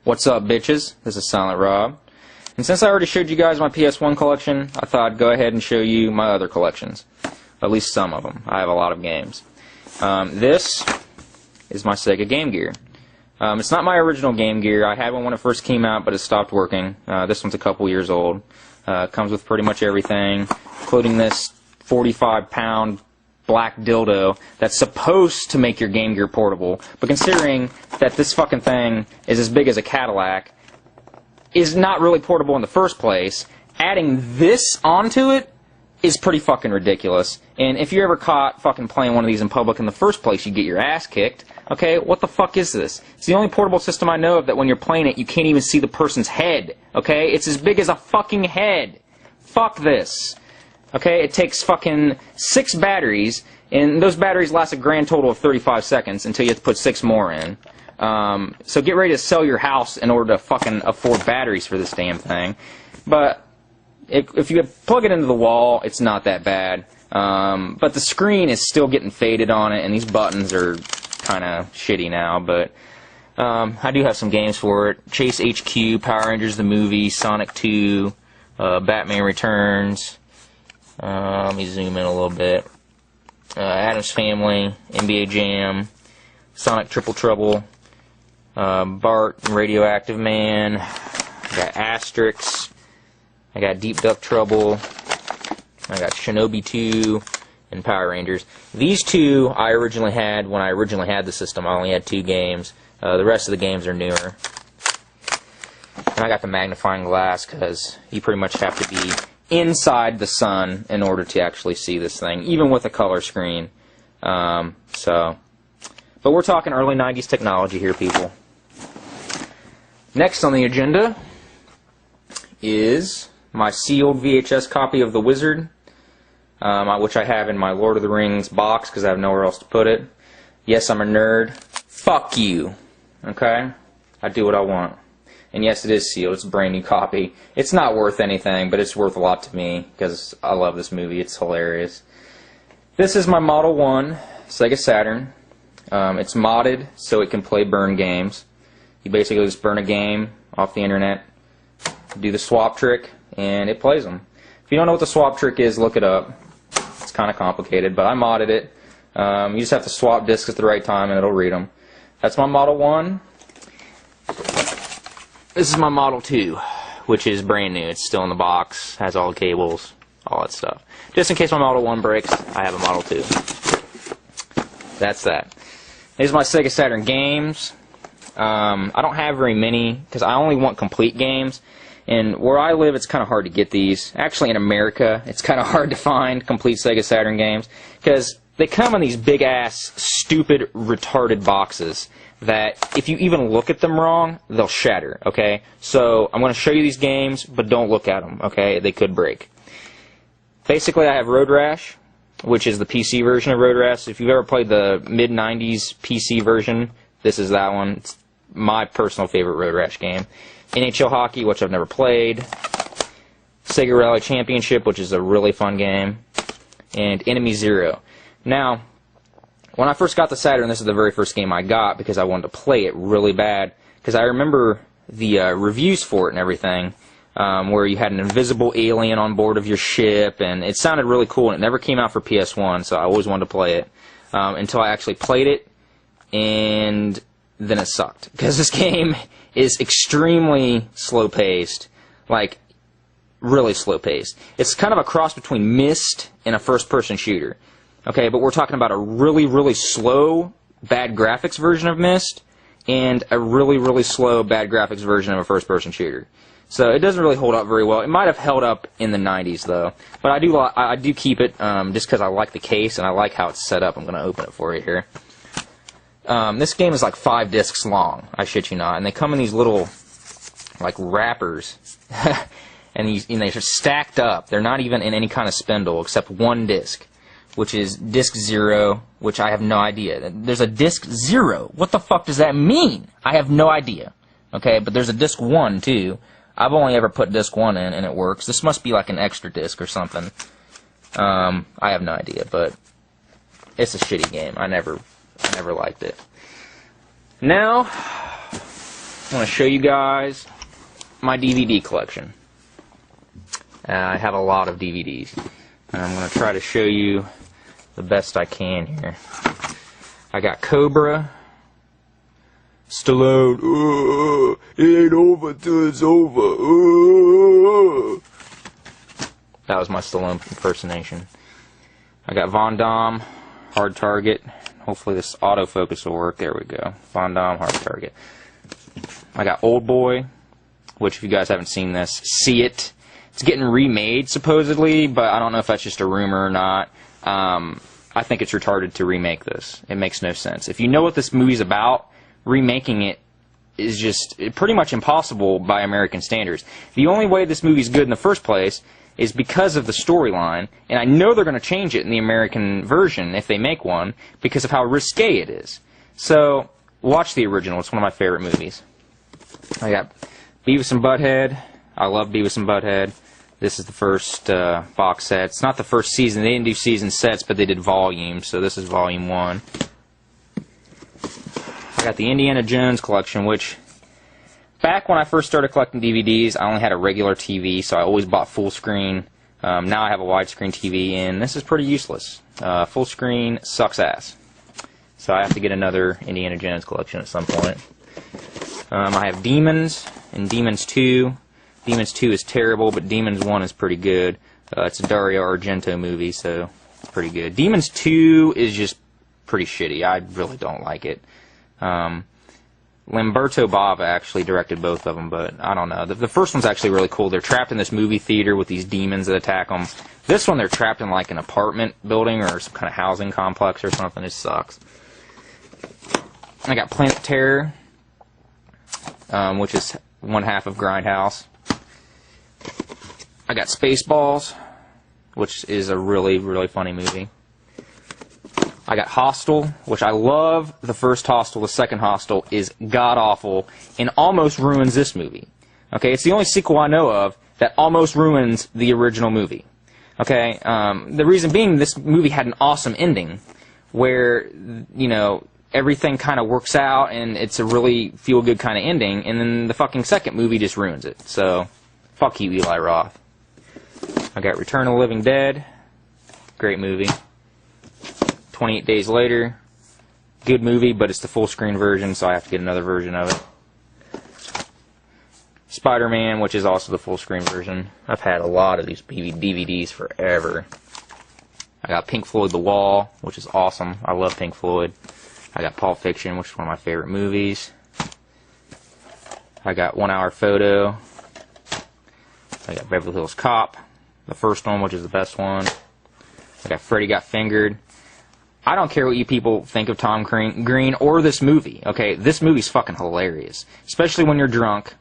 What's up, bitches? This is Silent Rob. And since I already showed you guys my PS1 collection, I thought I'd go ahead and show you my other collections. At least some of them. I have a lot of games. This is my Sega Game Gear. It's not my original Game Gear. I had one when it first came out, but it stopped working. This one's a couple years old. Comes with pretty much everything, including this 45-pound black dildo that's supposed to make your Game Gear portable. But considering that this fucking thing is as big as a Cadillac, is not really portable in the first place, adding this onto it is pretty fucking ridiculous. And if you're ever caught fucking playing one of these in public in the first place, you get your ass kicked. Okay, what the fuck is this? It's the only portable system I know of that when you're playing it, you can't even see the person's head. Okay, it's as big as a fucking head. Fuck this. Okay, it takes fucking 6 batteries, and those batteries last a grand total of 35 seconds until you have to put 6 more in. So get ready to sell your house in order to fucking afford batteries for this damn thing. But if you plug it into the wall, it's not that bad. But the screen is still getting faded on it, and these buttons are kind of shitty now. But I do have some games for it. Chase HQ, Power Rangers the movie, Sonic 2, Batman Returns. Let me zoom in a little bit. Addams Family, NBA Jam, Sonic Triple Trouble, Bart and Radioactive Man. I got Asterix. I got Deep Duck Trouble. I got Shinobi 2 and Power Rangers. These two I originally had when I originally had the system. I only had 2 games. The rest of the games are newer. And I got the magnifying glass because you pretty much have to be inside the sun in order to actually see this thing, even with a color screen. But we're talking early 90s technology here, people. Next on the agenda is my sealed VHS copy of The Wizard, which I have in my Lord of the Rings box because I have nowhere else to put it. Yes, I'm a nerd. Fuck you. Okay? I do what I want. And yes, it is sealed. It's a brand new copy. It's not worth anything, but it's worth a lot to me because I love this movie. It's hilarious. This is my Model 1 Sega Saturn. It's modded so it can play burn games. You basically just burn a game off the internet, do the swap trick, and it plays them. If you don't know what the swap trick is, look it up. It's kind of complicated, but I modded it. You just have to swap discs at the right time and it'll read them. That's my Model 1. This is my Model 2, which is brand new. It's still in the box, has all the cables, all that stuff. Just in case my Model 1 breaks, I have a Model 2. That's that. These are my Sega Saturn games. I don't have very many, because I only want complete games. And where I live, it's kind of hard to get these. Actually, in America, it's kind of hard to find complete Sega Saturn games, because they come in these big-ass, stupid, retarded boxes that if you even look at them wrong, they'll shatter, okay? So I'm going to show you these games, but don't look at them, okay? They could break. Basically, I have Road Rash, which is the PC version of Road Rash. If you've ever played the mid-90s PC version, this is that one. It's my personal favorite Road Rash game. NHL Hockey, which I've never played. Sega Rally Championship, which is a really fun game. And Enemy Zero. Now, when I first got the Saturn, this is the very first game I got because I wanted to play it really bad. Because I remember the reviews for it and everything, where you had an invisible alien on board of your ship, and it sounded really cool, and it never came out for PS1, so I always wanted to play it. Until I actually played it, and then it sucked. Because this game is extremely slow-paced. Like, really slow-paced. It's kind of a cross between Myst and a first-person shooter. Okay, but we're talking about a really, really slow, bad graphics version of Myst, and a really, really slow, bad graphics version of a first-person shooter. So it doesn't really hold up very well. It might have held up in the 90s, though. But I do keep it just because I like the case, and I like how it's set up. I'm going to open it for you here. This game is like 5 discs long, I shit you not. And they come in these little, like, wrappers. and they're stacked up. They're not even in any kind of spindle, except one disc, which is disc 0, which I have no idea. There's a disc 0. What the fuck does that mean? I have no idea. Okay, but there's a disc 1, too. I've only ever put disc 1 in, and it works. This must be like an extra disc or something. I have no idea, but it's a shitty game. I never liked it. Now, want to show you guys my DVD collection. I have a lot of DVDs, and I'm going to try to show you the best I can here. I got Cobra, Stallone, it ain't over till it's over. That was my Stallone impersonation. I got Von Damme, Hard Target. Hopefully this autofocus will work. There we go. Von Damme, Hard Target. I got Old Boy, which if you guys haven't seen this, see it. It's getting remade, supposedly, but I don't know if that's just a rumor or not. I think it's retarded to remake this. It makes no sense. If you know what this movie's about, remaking it is just pretty much impossible by American standards. The only way this movie's good in the first place is because of the storyline, and I know they're going to change it in the American version if they make one, because of how risque it is. So, watch the original. It's one of my favorite movies. I got Beavis and Butthead. I love Beavis and Butthead. This is the first box set. It's not the first season. They didn't do season sets, but they did volumes, so this is volume 1. I got the Indiana Jones collection, which back when I first started collecting DVDs, I only had a regular TV, so I always bought full screen. Now I have a widescreen TV, and this is pretty useless. Full screen sucks ass. So I have to get another Indiana Jones collection at some point. I have Demons and Demons 2. Demons 2 is terrible, but Demons 1 is pretty good. It's a Dario Argento movie, so it's pretty good. Demons 2 is just pretty shitty. I really don't like it. Lamberto Bava actually directed both of them, but I don't know. The first one's actually really cool. They're trapped in this movie theater with these demons that attack them. This one, they're trapped in like an apartment building or some kind of housing complex or something. It sucks. I got Planet Terror, which is one half of Grindhouse. I got Spaceballs, which is a really, really funny movie. I got Hostel, which I love the first Hostel. The second Hostel is god-awful and almost ruins this movie. Okay, it's the only sequel I know of that almost ruins the original movie. Okay, the reason being this movie had an awesome ending where, you know, everything kind of works out and it's a really feel-good kind of ending, and then the fucking second movie just ruins it. So, fuck you, Eli Roth. I got Return of the Living Dead. Great movie. 28 Days Later. Good movie, but it's the full screen version, so I have to get another version of it. Spider-Man, which is also the full screen version. I've had a lot of these DVDs forever. I got Pink Floyd The Wall, which is awesome. I love Pink Floyd. I got Pulp Fiction, which is one of my favorite movies. I got 1 Hour Photo. I got Beverly Hills Cop, the first one, which is the best one. I got Freddy Got Fingered. I don't care what you people think of Tom Green or this movie, okay? This movie's fucking hilarious. Especially when you're drunk.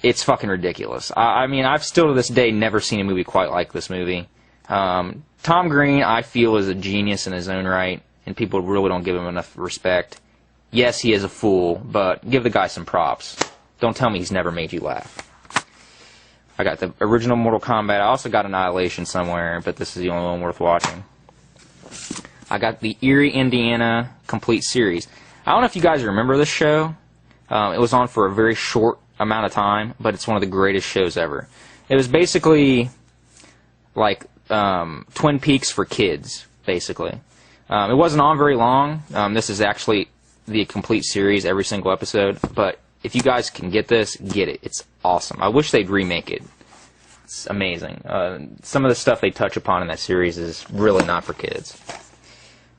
It's fucking ridiculous. I mean, I've still to this day never seen a movie quite like this movie. Tom Green, I feel, is a genius in his own right, and people really don't give him enough respect. Yes, he is a fool, but give the guy some props. Don't tell me he's never made you laugh. I got the original Mortal Kombat. I also got Annihilation somewhere, but this is the only one worth watching. I got the Erie, Indiana complete series. I don't know if you guys remember this show. It was on for a very short amount of time, but it's one of the greatest shows ever. It was basically like Twin Peaks for kids, basically. It wasn't on very long. This is actually the complete series, every single episode, but if you guys can get this, get it. It's awesome. I wish they'd remake it. It's amazing. Some of the stuff they touch upon in that series is really not for kids.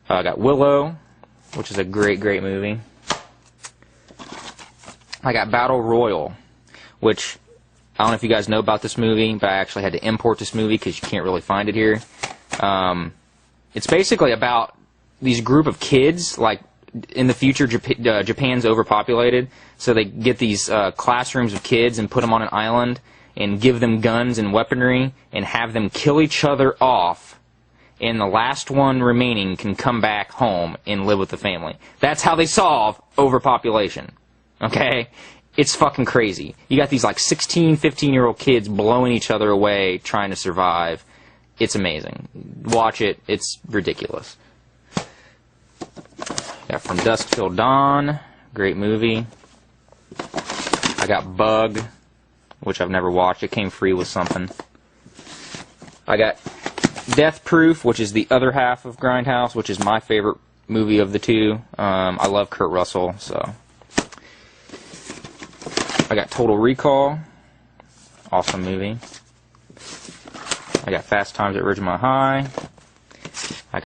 I got Willow, which is a great, great movie. I got Battle Royal, which I don't know if you guys know about this movie, but I actually had to import this movie because you can't really find it here. It's basically about these group of kids, like in the future Japan's overpopulated, so they get these classrooms of kids and put them on an island and give them guns and weaponry and have them kill each other off, and the last one remaining can come back home and live with the family. That's how they solve overpopulation. Okay? It's fucking crazy. You got these like 16, 15-year-old kids blowing each other away trying to survive. It's amazing. Watch it. It's ridiculous. Got From Dusk Till Dawn. Great movie. I got Bug, which I've never watched. It came free with something. I got Death Proof, which is the other half of Grindhouse, which is my favorite movie of the two. I love Kurt Russell, so. I got Total Recall. Awesome movie. I got Fast Times at Ridgemont High.